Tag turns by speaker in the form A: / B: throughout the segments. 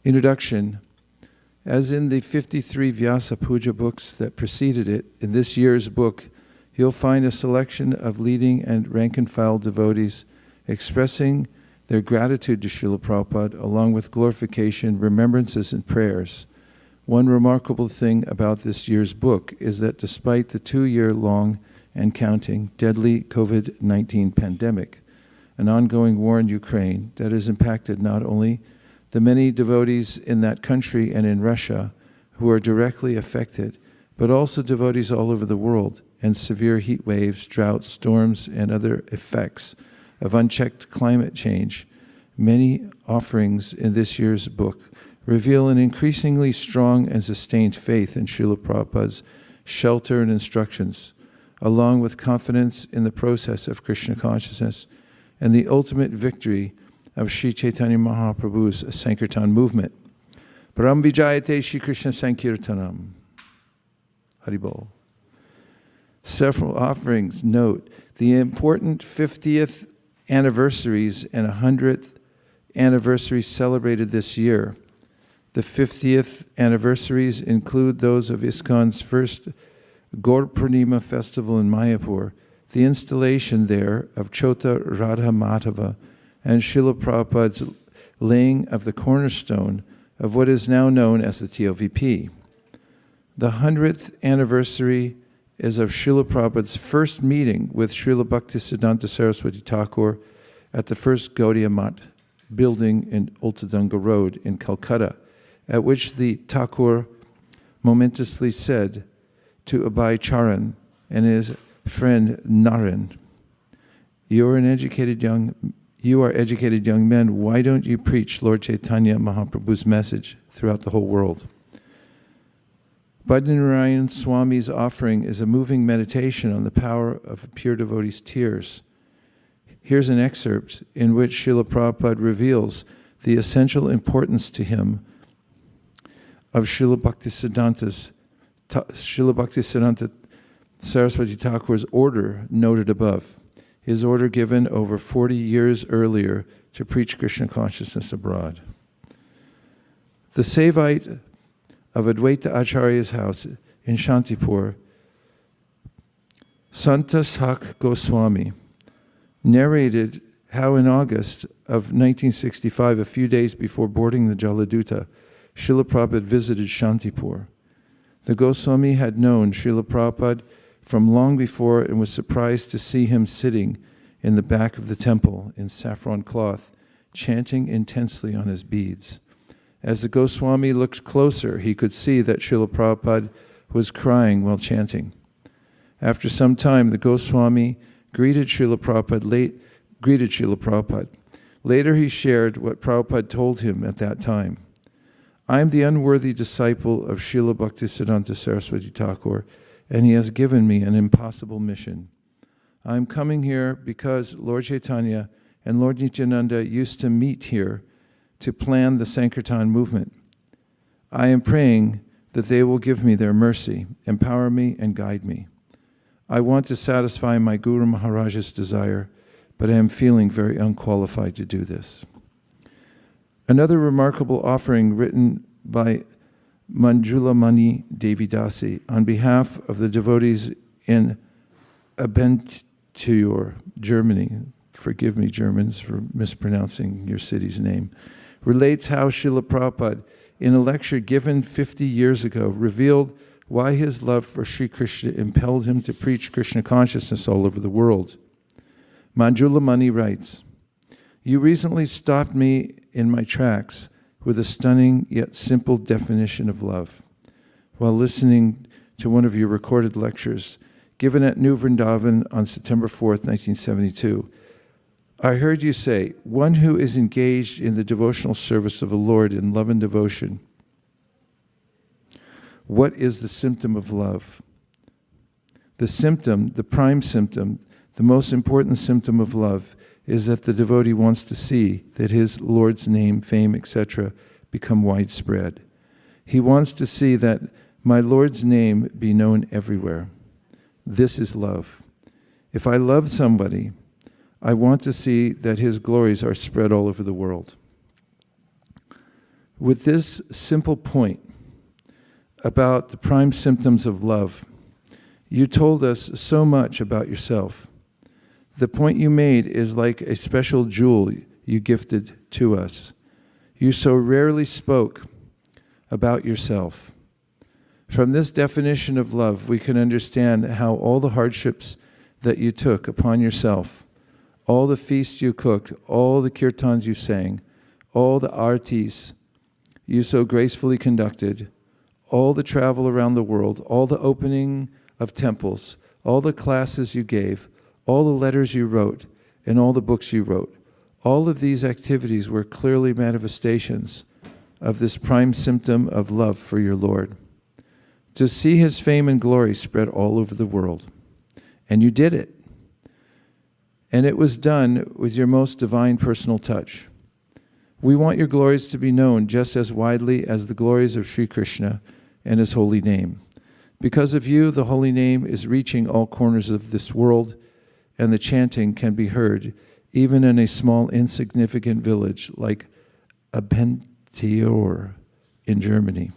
A: Introduction. As in the 53 Vyasa Puja books that preceded it, in this year's book, you'll find a selection of leading and rank-and-file devotees expressing their gratitude to Srila Prabhupada, along with glorification, remembrances, and prayers. One remarkable thing about this year's book is that despite the 2-year-long and counting deadly COVID-19 pandemic, an ongoing war in Ukraine that has impacted not only the many devotees in that country and in Russia who are directly affected, but also devotees all over the world, and severe heat waves, droughts, storms, and other effects of unchecked climate change. Many offerings in this year's book reveal an increasingly strong and sustained faith in Srila Prabhupada's shelter and instructions, along with confidence in the process of Krishna consciousness and the ultimate victory of Sri Chaitanya Mahaprabhu's Sankirtan movement. Param Vijayate Shri Krishna Sankirtanam. Haribol. Several offerings note the important 50th anniversaries and 100th anniversaries celebrated this year. The 50th anniversaries include those of ISKCON's first Gaur Purnima festival in Mayapur, the installation there of Chota Radha Madhava, and Srila Prabhupada's laying of the cornerstone of what is now known as the TOVP. The 100th anniversary is of Srila Prabhupada's first meeting with Srila Bhaktisiddhanta Saraswati Thakur at the first Gaudiya Math building in Ultadanga Road in Calcutta, at which the Thakur momentously said to Abhay Charan and his friend Naren, "You are educated young men, why don't you preach Lord Chaitanya Mahaprabhu's message throughout the whole world?" Bhajanarayan Swami's offering is a moving meditation on the power of a pure devotee's tears. Here's an excerpt in which Srila Prabhupada reveals the essential importance to him of Srila Bhaktisiddhanta Saraswati Thakur's order noted above, his order given over 40 years earlier to preach Krishna consciousness abroad. The Sevite of Advaita Acharya's house in Shantipur, Santa Sak Goswami, narrated how in August of 1965, a few days before boarding the Jaladuta, Srila Prabhupada visited Shantipur. The Goswami had known Srila Prabhupada from long before and was surprised to see him sitting in the back of the temple in saffron cloth, chanting intensely on his beads. As the Goswami looked closer, he could see that Srila Prabhupada was crying while chanting. After some time, the Goswami greeted Srila Prabhupada. Later he shared what Prabhupada told him at that time. "I am the unworthy disciple of Srila Bhaktisiddhanta Saraswati Thakur, and he has given me an impossible mission. I am coming here because Lord Chaitanya and Lord Nityananda used to meet here to plan the Sankirtan movement. I am praying that they will give me their mercy, empower me, and guide me. I want to satisfy my Guru Maharaj's desire, but I am feeling very unqualified to do this." Another remarkable offering written by Manjula Mani Devidasi on behalf of the devotees in Abentur, Germany, forgive me Germans for mispronouncing your city's name, relates how Srila Prabhupada, in a lecture given 50 years ago, revealed why his love for Sri Krishna impelled him to preach Krishna consciousness all over the world. Manjula Mani writes, "You recently stopped me in my tracks with a stunning yet simple definition of love. While listening to one of your recorded lectures, given at New Vrindavan on September 4th, 1972, I heard you say, one who is engaged in the devotional service of the Lord in love and devotion. What is the symptom of love? The symptom, the prime symptom, the most important symptom of love is that the devotee wants to see that his Lord's name, fame, etc. become widespread. He wants to see that my Lord's name be known everywhere. This is love. If I love somebody, I want to see that his glories are spread all over the world." With this simple point about the prime symptoms of love, you told us so much about yourself. The point you made is like a special jewel you gifted to us. You so rarely spoke about yourself. From this definition of love, we can understand how all the hardships that you took upon yourself, all the feasts you cooked, all the kirtans you sang, all the artis you so gracefully conducted, all the travel around the world, all the opening of temples, all the classes you gave, all the letters you wrote, and all the books you wrote. All of these activities were clearly manifestations of this prime symptom of love for your Lord. To see his fame and glory spread all over the world. And you did it. And it was done with your most divine personal touch. We want your glories to be known just as widely as the glories of Sri Krishna and his holy name. Because of you, the holy name is reaching all corners of this world, and the chanting can be heard even in a small, insignificant village like Abentior in Germany.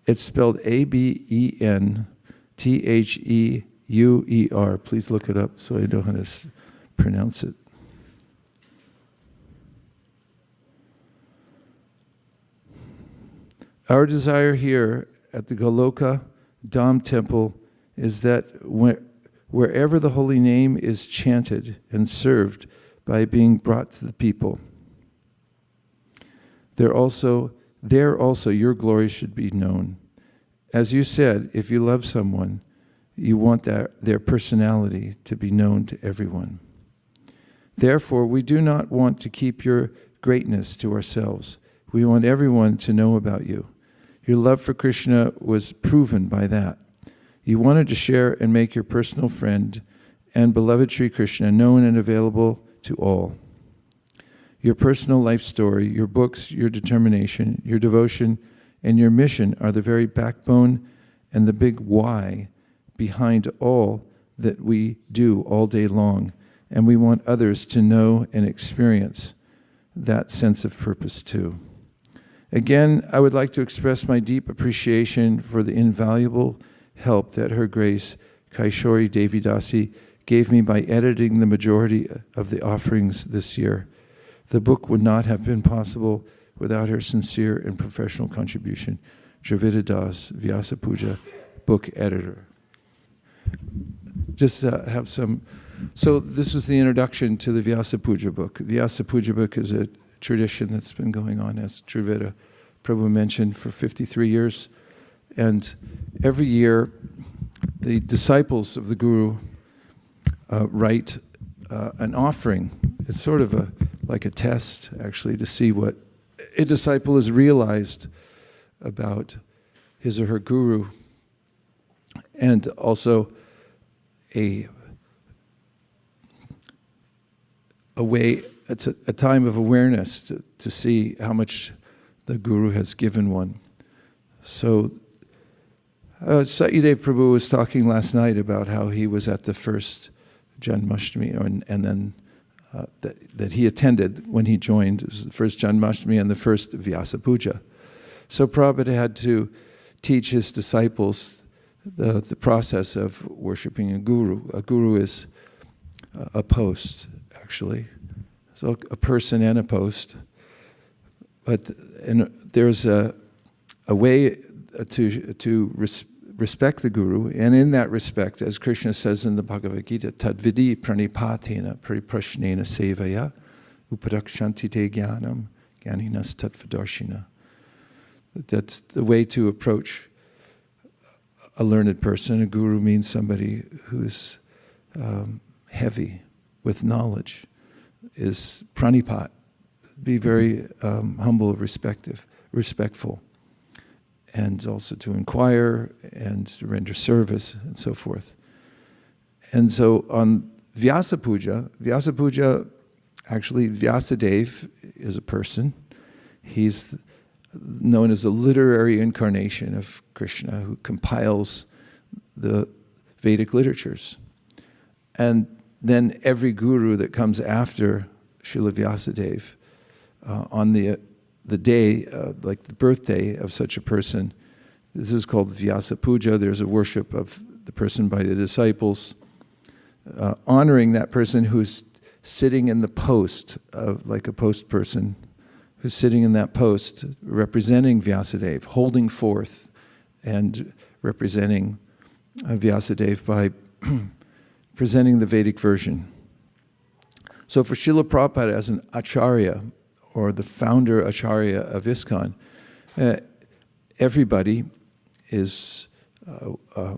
A: It's spelled Abenthuer. Please look it up so I know how to pronounce it. Our desire here at the Goloka Dham Temple is that wherever the holy name is chanted and served by being brought to the people, there also your glory should be known. As you said, if you love someone, you want their personality to be known to everyone. Therefore, we do not want to keep your greatness to ourselves. We want everyone to know about you. Your love for Krishna was proven by that. You wanted to share and make your personal friend and beloved Sri Krishna known and available to all. Your personal life story, your books, your determination, your devotion, and your mission are the very backbone and the big why behind all that we do all day long. And we want others to know and experience that sense of purpose too. Again, I would like to express my deep appreciation for the invaluable help that Her Grace Kaishori Devidasi gave me by editing the majority of the offerings this year. The book would not have been possible without her sincere and professional contribution. Dravida Das, Vyasa Puja, book editor. Just have some. So this was the introduction to the Vyasa Puja book. The Vyasa Puja book is a tradition that's been going on, as Dravida Prabhu mentioned, for 53 years. And every year, the disciples of the Guru write an offering. It's sort of like a test, actually, to see what a disciple has realized about his or her Guru, and also a way, it's a time of awareness to see how much the Guru has given one. So Satyadev Prabhu was talking last night about how he was at the first Janmashtami, and then that he attended when he joined. It was the first Janmashtami and the first Vyasa Puja. So Prabhupada had to teach his disciples the process of worshiping a guru. A guru is a post, actually. So a person and a post. But there's a way to respect the Guru, and in that respect, as Krishna says in the Bhagavad Gita, tadvidi pranipatena pariprashnena sevaya upadakshanti te jnanam jnaninas tattvadarshina. That's the way to approach a learned person. A guru means somebody who's heavy with knowledge, is pranipat, be very humble, respectful, and also to inquire and to render service and so forth. And so on Vyasa Puja, actually Vyasadeva is a person. He's known as the literary incarnation of Krishna, who compiles the Vedic literatures. And then every guru that comes after Srila Vyasadeva on the the day, like the birthday of such a person. This is called Vyasa Puja. There's a worship of the person by the disciples, honoring that person who's sitting in the post, like a post person, who's sitting in that post, representing Vyasadeva, holding forth and representing Vyasadeva by presenting the Vedic version. So for Srila Prabhupada as an acharya, or the founder acharya of ISKCON, everybody is a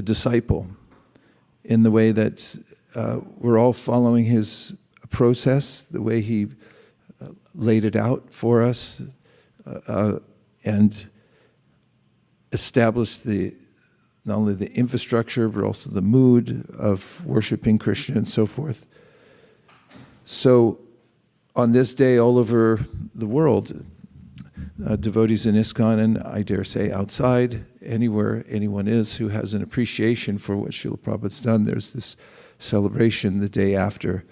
A: disciple in the way that we're all following his process, the way he laid it out for us, and established not only the infrastructure, but also the mood of worshiping Krishna and so forth. So on this day, all over the world, devotees in ISKCON, and I dare say outside, anywhere anyone is who has an appreciation for what Srila Prabhupada's done, there's this celebration the day after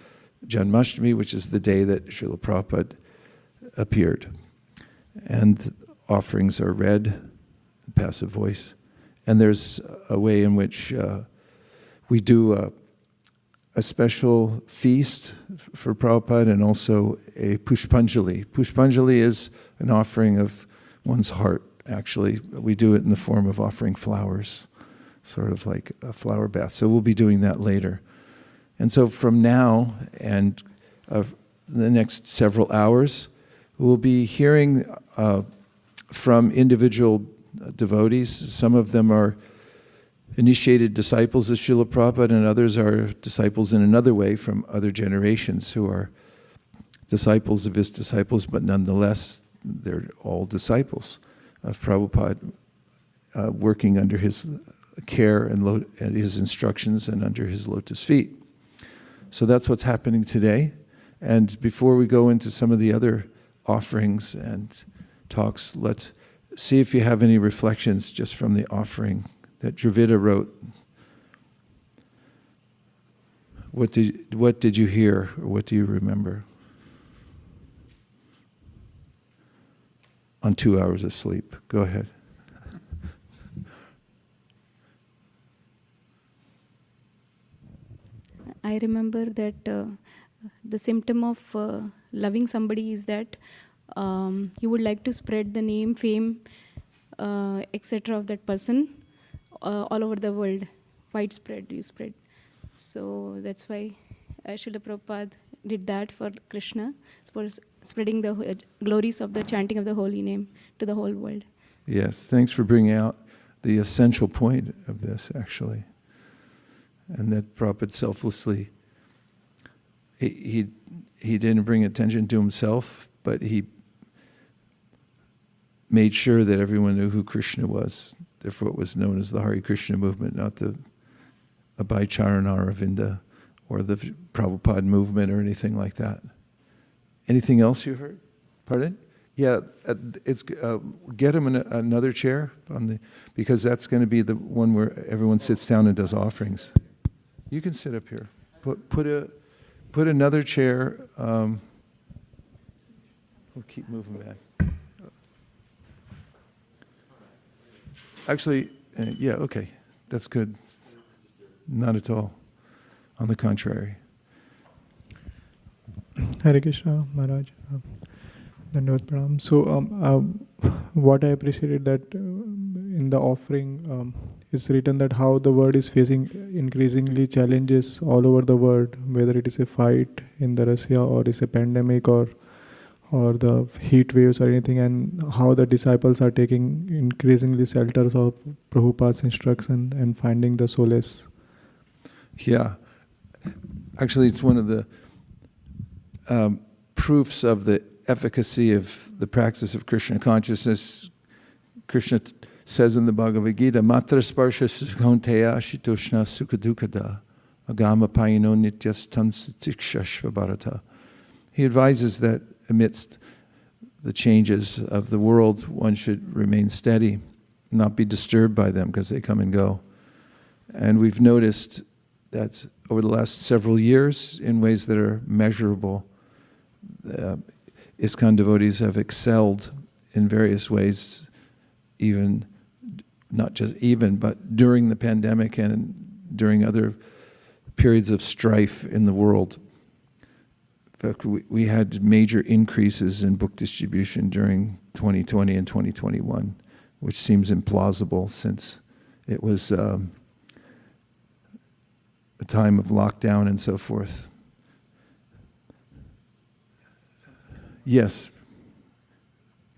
A: Janmashtami, which is the day that Srila Prabhupada appeared. And offerings are read in passive voice. And there's a way in which we do a special feast for Prabhupada and also a Pushpanjali. Pushpanjali is an offering of one's heart, actually. We do it in the form of offering flowers, sort of like a flower bath. So we'll be doing that later. And so from now and the next several hours, we'll be hearing from individual devotees. Some of them are initiated disciples of Srila Prabhupada, and others are disciples in another way from other generations who are disciples of his disciples, but nonetheless, they're all disciples of Prabhupada, working under his care and his instructions and under his lotus feet. So that's what's happening today. And before we go into some of the other offerings and talks, let's see if you have any reflections just from the offering that Dravida wrote. What did you hear, or what do you remember? On 2 hours of sleep. Go ahead.
B: I remember that the symptom of loving somebody is that you would like to spread the name, fame, etc. of that person all over the world. Widespread, you spread. So that's why Srila Prabhupada did that for Krishna, for spreading the glories of the chanting of the holy name to the whole world.
A: Yes, thanks for bringing out the essential point of this, actually. And that Prabhupada selflessly, he didn't bring attention to himself, but he made sure that everyone knew who Krishna was. Therefore, it was known as the Hare Krishna movement, not the Abhay Charanaravinda or the Prabhupada movement or anything like that. Anything else you heard? Pardon? Yeah, it's get him another chair because that's going to be the one where everyone sits down and does offerings. You can sit up here. Put another chair. We'll keep moving back. Actually, yeah, okay, that's good. Not at all. On the contrary.
C: Hare Krishna, Maharaj. Dandavad Pranam. So, what I appreciated that in the offering, it's written that how the world is facing increasingly challenges all over the world, whether it is a fight in the Russia or it's a pandemic or the heat waves or anything, and how the disciples are taking increasingly shelters of Prabhupada's instruction and finding the solace.
A: Yeah. Actually, it's one of the proofs of the efficacy of the practice of Krishna consciousness. Krishna says in the Bhagavad Gita, Matra sparsha sukhanteya ashitoshna sukadukada agama payino nityastam satikshashva bharata. He advises that amidst the changes of the world, one should remain steady, not be disturbed by them because they come and go. And we've noticed that over the last several years in ways that are measurable. ISKCON devotees have excelled in various ways, even, not just even, but during the pandemic and during other periods of strife in the world. In fact, we had major increases in book distribution during 2020 and 2021, which seems implausible since it was a time of lockdown and so forth. Yes.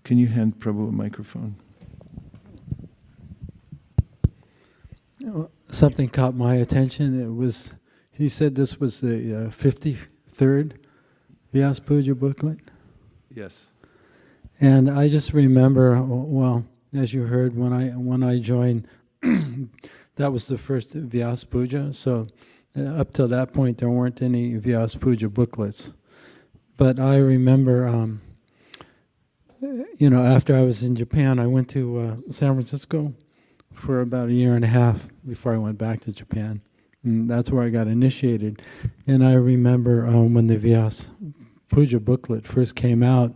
A: Can you hand Prabhu a microphone?
D: Something caught my attention. He said this was the 53rd Vyasa Puja booklet.
A: Yes.
D: And I just remember, well, as you heard, when I joined, that was the first Vyasa Puja. So up till that point, there weren't any Vyasa Puja booklets. But I remember, after I was in Japan, I went to San Francisco for about a year and a half before I went back to Japan. And that's where I got initiated. And I remember when the Vyasa Puja booklet first came out,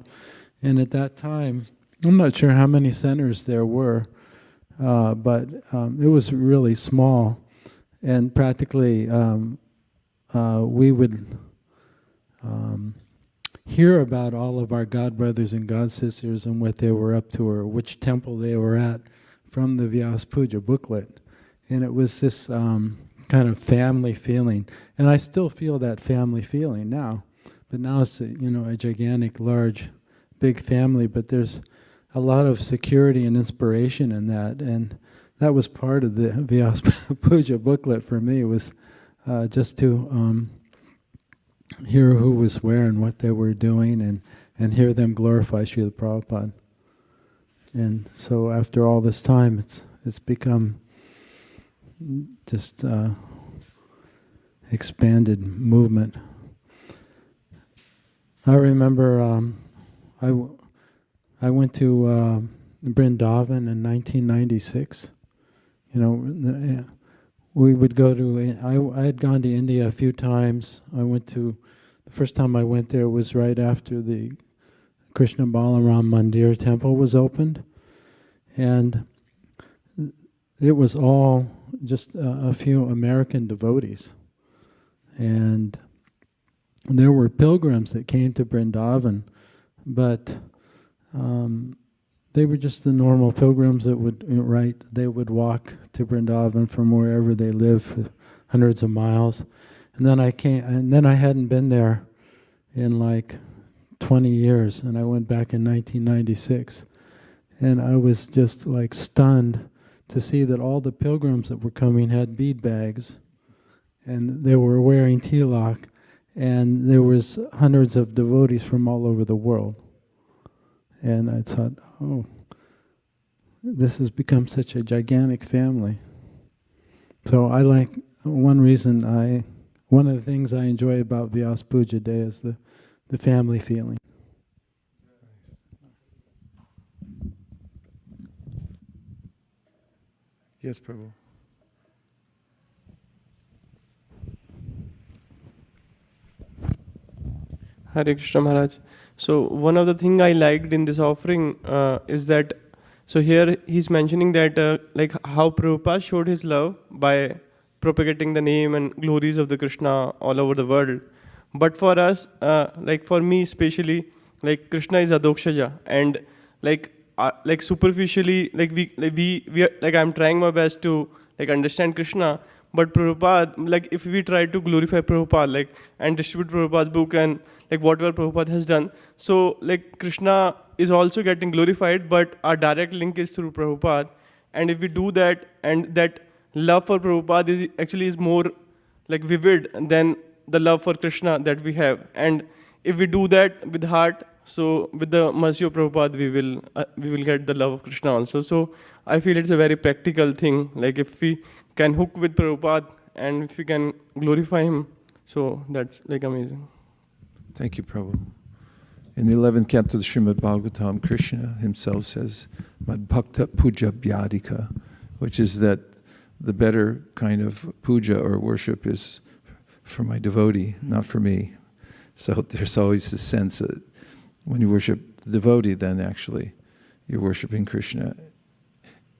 D: and at that time, I'm not sure how many centers there were, but it was really small, and practically we would hear about all of our god brothers and god sisters and what they were up to or which temple they were at from the Vyasa Puja booklet. And it was this kind of family feeling. And I still feel that family feeling now. But now it's a gigantic, large, big family, but there's a lot of security and inspiration in that. And that was part of the Vyasa Puja booklet for me, was just to hear who was where and what they were doing and hear them glorify Srila Prabhupada. And so after all this time, it's become just expanded movement. I remember I went to Vrindavan in 1996. We would go to, I had gone to India a few times. The first time I went there was right after the Krishna Balaram Mandir temple was opened. And it was all just a few American devotees. And there were pilgrims that came to Vrindavan, but they were just the normal pilgrims that they would walk to Vrindavan from wherever they lived for hundreds of miles. And then I hadn't been there in like 20 years, and I went back in 1996. And I was just like stunned to see that all the pilgrims that were coming had bead bags, and they were wearing tilak, and there was hundreds of devotees from all over the world. And I thought, oh, this has become such a gigantic family. So one of the things I enjoy about Vyasa Puja Day is the family feeling.
A: Yes, Prabhu.
E: Hare Krishna Maharaj. So one of the things I liked in this offering is that, so here he's mentioning that like how Prabhupada showed his love by propagating the name and glories of the Krishna all over the world. But for us, like for me especially, like Krishna is Adokshaja, and like superficially, we are, like I'm trying my best to like understand Krishna, but Prabhupada, like if we try to glorify Prabhupada, like and distribute Prabhupada's book and like whatever Prabhupada has done, so like Krishna is also getting glorified, but our direct link is through Prabhupada. And if we do that, and that love for Prabhupada is more like vivid than the love for Krishna that we have. And if we do that with heart, so with the mercy of Prabhupada, we will get the love of Krishna also. So I feel it's a very practical thing. Like if we can hook with Prabhupada and if we can glorify him, so that's like amazing.
A: Thank you, Prabhu. In the 11th canto of the Srimad Bhagavatam, Krishna himself says, Mad Bhakta Puja Bhyadika, which is that the better kind of puja or worship is for my devotee, not for me. So there's always this sense that when you worship the devotee, then actually you're worshiping Krishna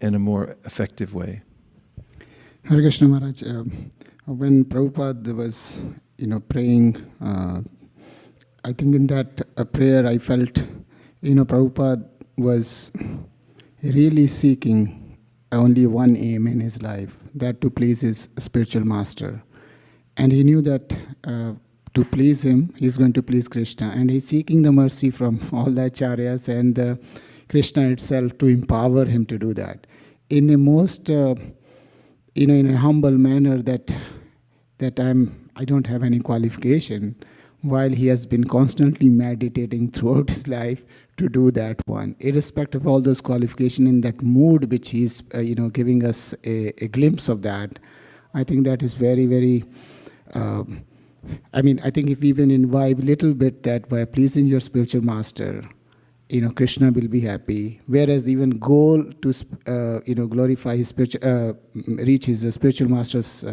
A: in a more effective way.
F: Hare Krishna Maharaj, when Prabhupada was, praying, I think in that prayer I felt, Prabhupada was really seeking only one aim in his life, that to please his spiritual master. And he knew that to please him, he's going to please Krishna. And he's seeking the mercy from all the acharyas and Krishna itself to empower him to do that. In a most, in a humble manner that I don't have any qualification, while he has been constantly meditating throughout his life to do that one, irrespective of all those qualifications, in that mood which he's giving us a glimpse of that. I think that is very, very, I think if we even imbibe a little bit that by pleasing your spiritual master, Krishna will be happy. Whereas the even goal to, glorify his spiritual, reach his spiritual master's,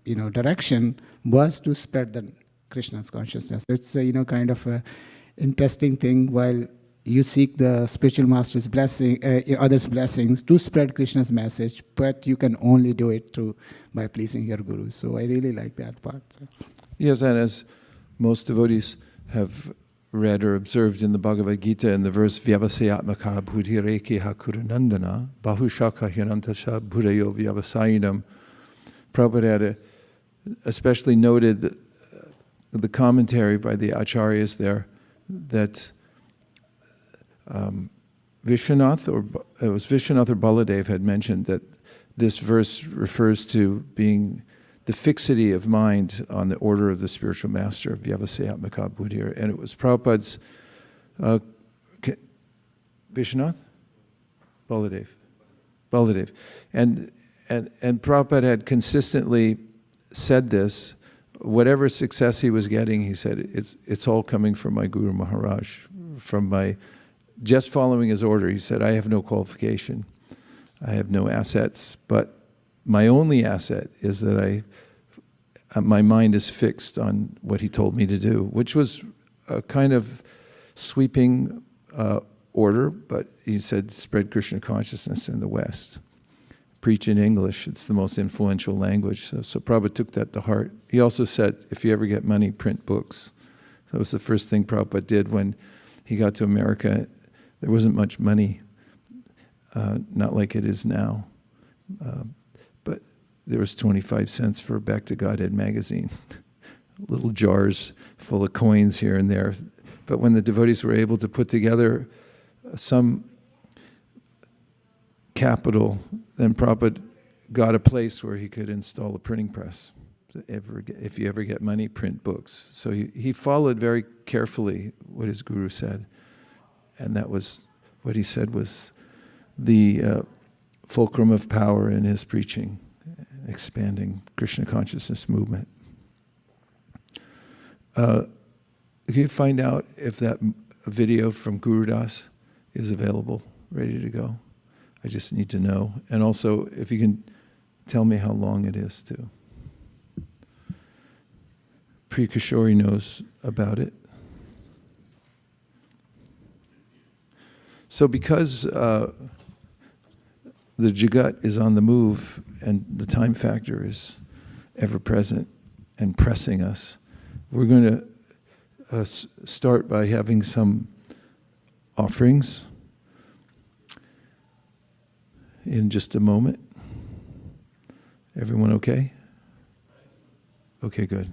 F: direction was to spread the Krishna's consciousness. It's a, kind of a interesting thing. While you seek the spiritual master's blessing, others' blessings to spread Krishna's message, but you can only do it by pleasing your guru. So I really like that part. So.
A: Yes, and as most devotees have read or observed in the Bhagavad Gita, in the verse Vyavasayatmaka Bhudhirekeha Kurunandana Bahushaka Hinantasha Bhudayo Vyavasayinam, Prabhupada had especially noted the commentary by the acharyas there that Vishwanath or Baladev had mentioned that this verse refers to being the fixity of mind on the order of the spiritual master, Vyavasayatmaka Buddhir. And it was Prabhupada's, Vishwanath? Baladev. And Prabhupada had consistently said this. Whatever success he was getting, he said, it's all coming from my Guru Maharaj, from my, just following his order. He said, I have no qualification. I have no assets, but my only asset is that my mind is fixed on what he told me to do, which was a kind of sweeping order, but he said, spread Krishna consciousness in the West. Preach in English, it's the most influential language. So Prabhupada took that to heart. He also said, if you ever get money, print books. That was the first thing Prabhupada did when he got to America. There wasn't much money, not like it is now. But there was 25 cents for Back to Godhead magazine. Little jars full of coins here and there. But when the devotees were able to put together some capital, then Prabhupada got a place where he could install a printing press. If you ever get money, print books. So he followed very carefully what his guru said. And that was, what he said was the fulcrum of power in his preaching, expanding Krishna consciousness movement. Can you find out if that video from Guru Das is available, ready to go? I just need to know. And also, if you can tell me how long it is, too. Priya Kishori knows about it. So because the Jagat is on the move and the time factor is ever present and pressing us, we're going to start by having some offerings in just a moment. Everyone okay? Okay, good.